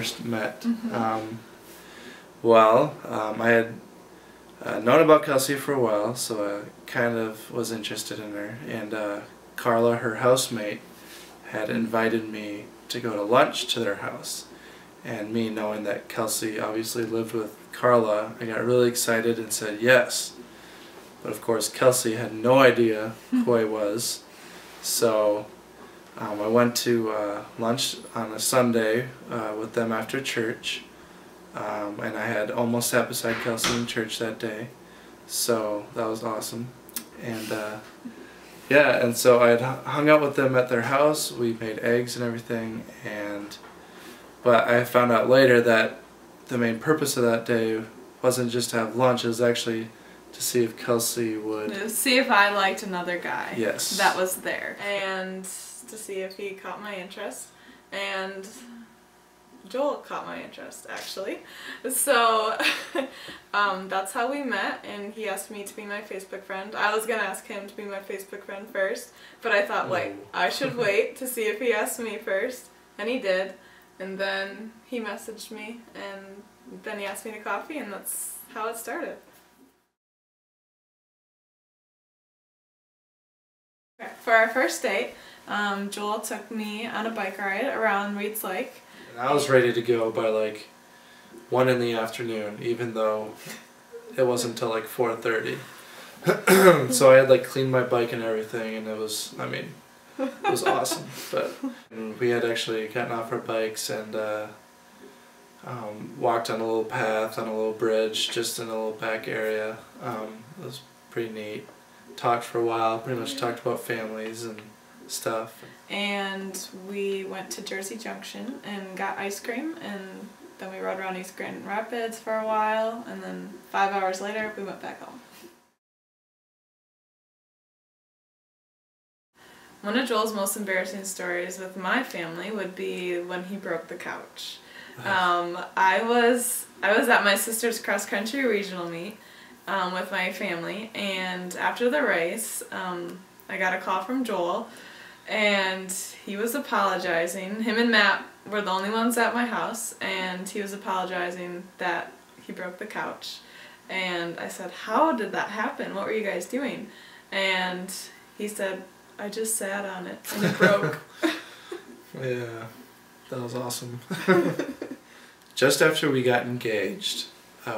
first met. I had known about Kelsey for a while, so I kind of was interested in her. And Carla, her housemate, had invited me to go to lunch to their house. And me knowing that Kelsey obviously lived with Carla, I got really excited and said yes. But of course Kelsey had no idea who I was. So I went to lunch on a Sunday with them after church. And I had almost sat beside Kelsey in church that day. So that was awesome. And yeah, and so I had hung out with them at their house. We made eggs and everything. But I found out later that the main purpose of that day wasn't just to have lunch, it was actually to see if Kelsey would... See if I liked another guy. Yes. That was there. And to see if he caught my interest. And Joel caught my interest, actually. So that's how we met, and he asked me to be my Facebook friend. I was going to ask him to be my Facebook friend first, but I thought, wait, I should wait to see if he asked me first. And he did. And then he messaged me, and then he asked me to coffee, and that's how it started. For our first date, Joel took me on a bike ride around Reed's Lake. And I was ready to go by like 1 in the afternoon, even though it wasn't until like 4:30. So I had like cleaned my bike and everything, and it was, I mean, it was awesome. But we had actually gotten off our bikes and walked on a little path, on a little bridge, just in a little back area. It was pretty neat. Talked for a while, pretty much talked about families and stuff. And we went to Jersey Junction and got ice cream, and then we rode around East Grand Rapids for a while, and then 5 hours later we went back home. One of Joel's most embarrassing stories with my family would be when he broke the couch. I was at my sister's cross-country regional meet with my family, and after the race I got a call from Joel, and he was apologizing. Him and Matt were the only ones at my house, and he was apologizing that he broke the couch. And I said, how did that happen? What were you guys doing? And he said, I just sat on it and it broke. Yeah, that was awesome. Just after we got engaged,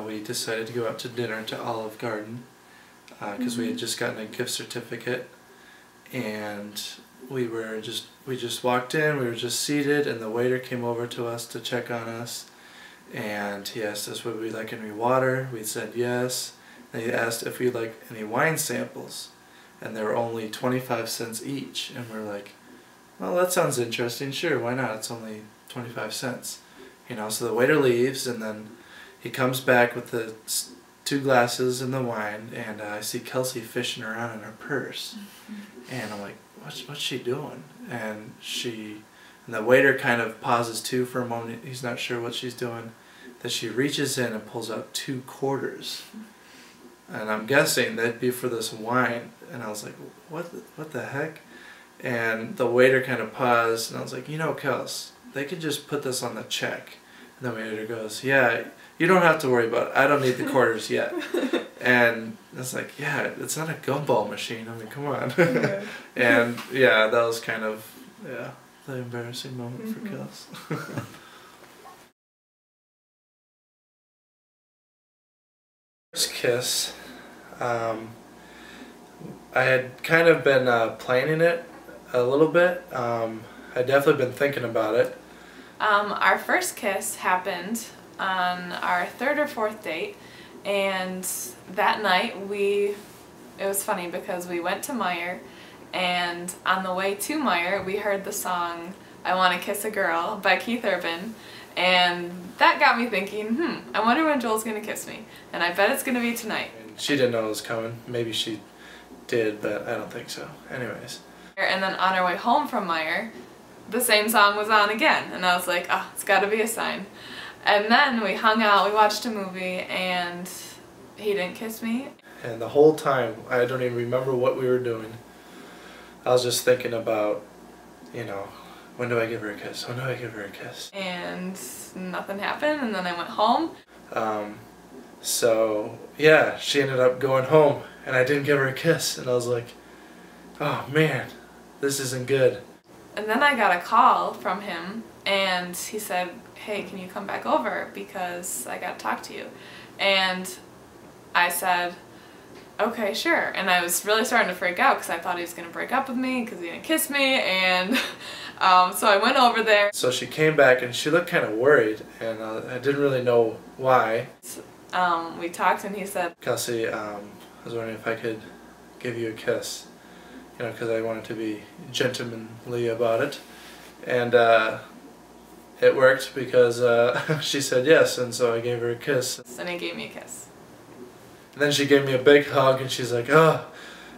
we decided to go out to dinner to Olive Garden because we had just gotten a gift certificate, and we just walked in, we were just seated, and the waiter came over to us to check on us, and he asked us would we like any water. We said yes, and he asked if we'd like any wine samples, and they were only 25 cents each, and we're like, well, that sounds interesting, sure, why not, it's only 25 cents. You know, so the waiter leaves, and then he comes back with the 2 glasses and the wine, and I see Kelsey fishing around in her purse. And I'm like, what's she doing? And the waiter kind of pauses too for a moment, he's not sure what she's doing. Then she reaches in and pulls out 2 quarters. And I'm guessing that'd be for this wine. And I was like, what the heck? And the waiter kind of paused, and I was like, you know, Kels, they could just put this on the check. And the waiter goes, yeah, you don't have to worry about it. I don't need the quarters yet. And it's like, yeah, it's not a gumball machine. I mean, come on. And yeah, that was kind of, yeah, the embarrassing moment for Kels. First kiss, I had kind of been planning it a little bit. I'd definitely been thinking about it. Our first kiss happened on our 3rd or 4th date, and that night it was funny because we went to Meyer, and on the way to Meyer we heard the song I Want to Kiss a Girl by Keith Urban, and that got me thinking, I wonder when Joel's gonna kiss me, and I bet it's gonna be tonight. She didn't know it was coming. Maybe she did, but I don't think so. Anyways. And then on our way home from Meyer, the same song was on again, and I was like, oh, it's gotta be a sign. And then we hung out, we watched a movie, and he didn't kiss me. And the whole time, I don't even remember what we were doing. I was just thinking about, you know, when do I give her a kiss? When do I give her a kiss? And nothing happened, and then I went home. So yeah, she ended up going home and I didn't give her a kiss, and I was like, oh man, this isn't good. And then I got a call from him and he said, hey, can you come back over because I got to talk to you. And I said, okay, sure. And I was really starting to freak out because I thought he was going to break up with me because he didn't kiss me, and so I went over there. So she came back and she looked kind of worried, and I didn't really know why. We talked and he said, Kelsey, I was wondering if I could give you a kiss, you know, because I wanted to be gentlemanly about it. And it worked because she said yes, and so I gave her a kiss. And he gave me a kiss. And then she gave me a big hug and she's like, oh,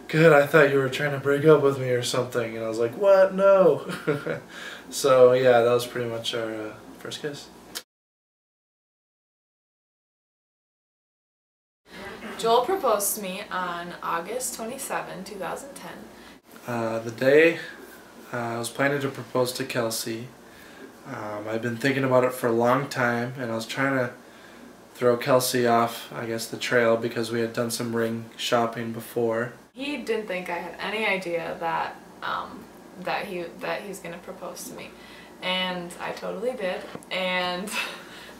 good, I thought you were trying to break up with me or something. And I was like, what? No. So yeah, that was pretty much our first kiss. Joel proposed to me on August 27, 2010. The day I was planning to propose to Kelsey, I've been thinking about it for a long time, and I was trying to throw Kelsey off, I guess, the trail because we had done some ring shopping before. He didn't think I had any idea that that he's gonna propose to me, and I totally did. And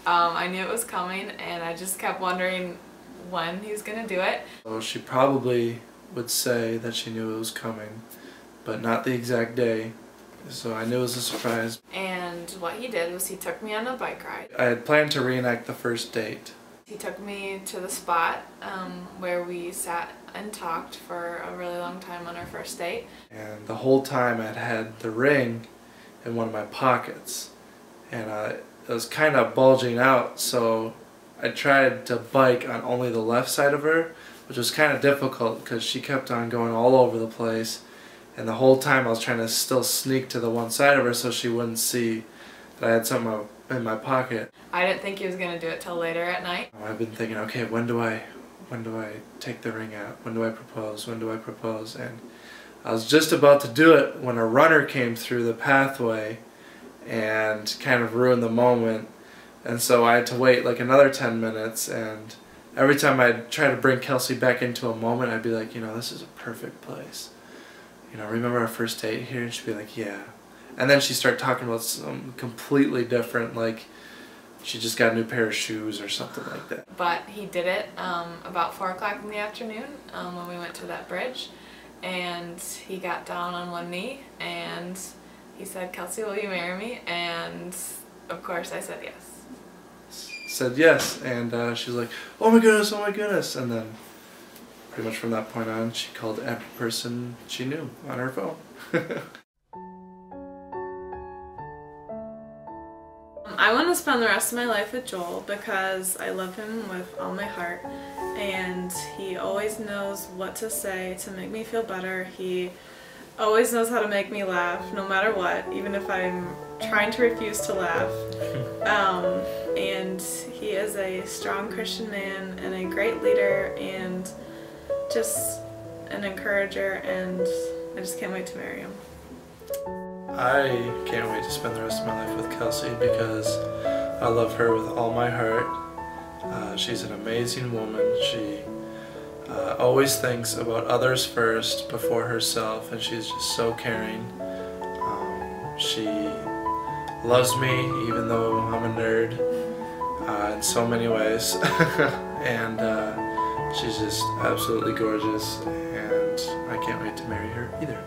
I knew it was coming, and I just kept wondering when he was gonna do it. So she probably would say that she knew it was coming, but not the exact day. So I knew it was a surprise. And what he did was he took me on a bike ride. I had planned to reenact the first date. He took me to the spot where we sat and talked for a really long time on our first date. And the whole time I'd had the ring in one of my pockets. And it was kind of bulging out, so I tried to bike on only the left side of her, which was kind of difficult because she kept on going all over the place. And the whole time I was trying to still sneak to the one side of her so she wouldn't see that I had something in my pocket. I didn't think he was going to do it till later at night. I've been thinking, okay, when do I take the ring out? When do I propose? When do I propose? And I was just about to do it when a runner came through the pathway and kind of ruined the moment. And so I had to wait like another 10 minutes, and every time I'd try to bring Kelsey back into a moment, I'd be like, you know, this is a perfect place. You know, remember our first date here? And she'd be like, yeah. And then she'd start talking about something completely different, like she just got a new pair of shoes or something like that. But he did it about 4 o'clock in the afternoon when we went to that bridge. And he got down on one knee and he said, Kelsey, will you marry me? And of course I said yes. Said yes, and she was like, oh my goodness, oh my goodness. And then pretty much from that point on, she called every person she knew on her phone. I want to spend the rest of my life with Joel because I love him with all my heart, and he always knows what to say to make me feel better. He always knows how to make me laugh no matter what, even if I'm trying to refuse to laugh. And he is a strong Christian man and a great leader and just an encourager, and I just can't wait to marry him. I can't wait to spend the rest of my life with Kelsey because I love her with all my heart. She's an amazing woman. She always thinks about others first before herself, and she's just so caring. She loves me even though I'm a nerd in so many ways. And she's just absolutely gorgeous, and I can't wait to marry her either.